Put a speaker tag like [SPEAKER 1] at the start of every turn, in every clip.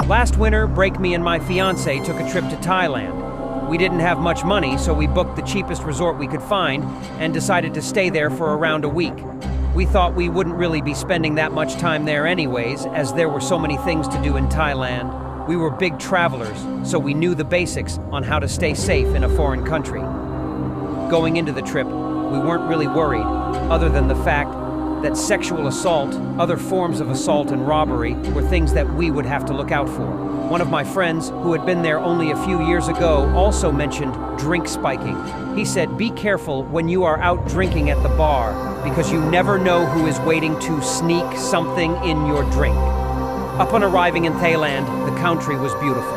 [SPEAKER 1] Last winter, me and my fiance took a trip to Thailand. We didn't have much money, so we booked the cheapest resort we could find and decided to stay there for around a week. We thought we wouldn't really be spending that much time there anyways, as there were so many things to do in Thailand. We were big travelers, so we knew the basics on how to stay safe in a foreign country. Going into the trip, we weren't really worried, other than the fact that sexual assault, other forms of assault and robbery were things that we would have to look out for. One of my friends, who had been there only a few years ago, also mentioned drink spiking. He said, "Be careful when you are out drinking at the bar, because you never know who is waiting to sneak something in your drink." Upon arriving in Thailand, the country was beautiful.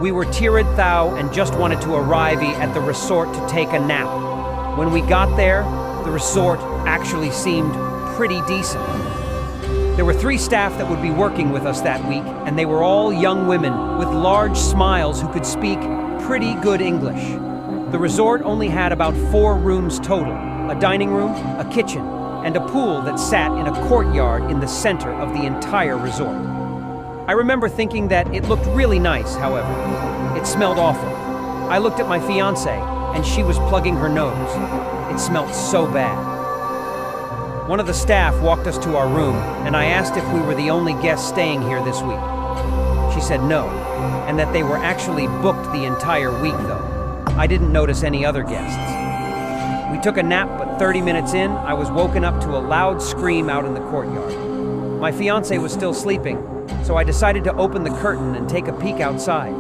[SPEAKER 1] We were tired thou and just wanted to arrive at the resort to take a nap. When we got there, the resort actually seemed pretty decent. There were 3 staff that would be working with us that week, and they were all young women with large smiles who could speak pretty good English. The resort only had about 4 rooms total, a dining room, a kitchen, and a pool that sat in a courtyard in the center of the entire resort. I remember thinking that it looked really nice, however. It smelled awful. I looked at my fiance, and she was plugging her nose. It smelled so bad. One of the staff walked us to our room, and I asked if we were the only guests staying here this week. She said no, and that they were actually booked the entire week, though. I didn't notice any other guests. We took a nap, but 30 minutes in, I was woken up to a loud scream out in the courtyard. My fiance was still sleeping, so I decided to open the curtain and take a peek outside.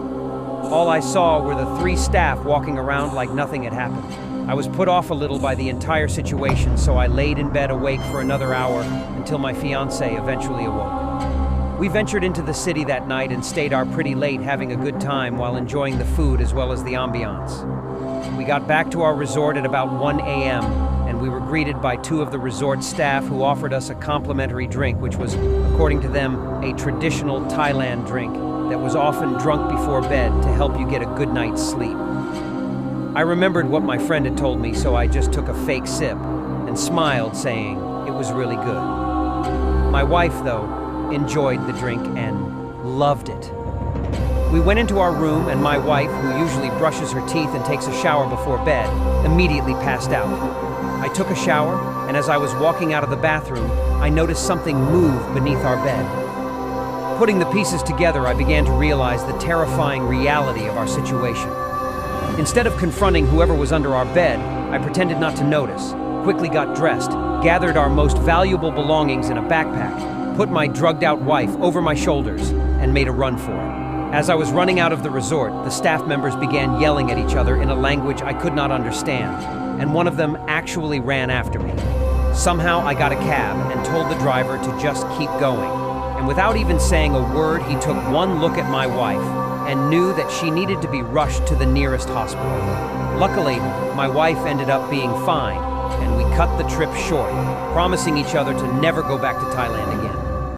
[SPEAKER 1] All I saw were the 3 staff walking around like nothing had happened. I was put off a little by the entire situation, so I laid in bed awake for another hour until my fiance eventually awoke. We ventured into the city that night and stayed out pretty late, having a good time while enjoying the food as well as the ambiance. We got back to our resort at about 1 a.m., and we were greeted by 2 of the resort staff who offered us a complimentary drink, which was, according to them, a traditional Thailand drink that was often drunk before bed to help you get a good night's sleep. I remembered what my friend had told me, so I just took a fake sip and smiled, saying it was really good. My wife, though, enjoyed the drink and loved it. We went into our room, and my wife, who usually brushes her teeth and takes a shower before bed, immediately passed out. I took a shower, and as I was walking out of the bathroom, I noticed something move beneath our bed. Putting the pieces together, I began to realize the terrifying reality of our situation. Instead of confronting whoever was under our bed, I pretended not to notice, quickly got dressed, gathered our most valuable belongings in a backpack, put my drugged-out wife over my shoulders, and made a run for it. As I was running out of the resort, the staff members began yelling at each other in a language I could not understand, and one of them actually ran after me. Somehow I got a cab and told the driver to just keep going, and without even saying a word, he took one look at my wife and knew that she needed to be rushed to the nearest hospital. Luckily, my wife ended up being fine, and we cut the trip short, promising each other to never go back to Thailand again.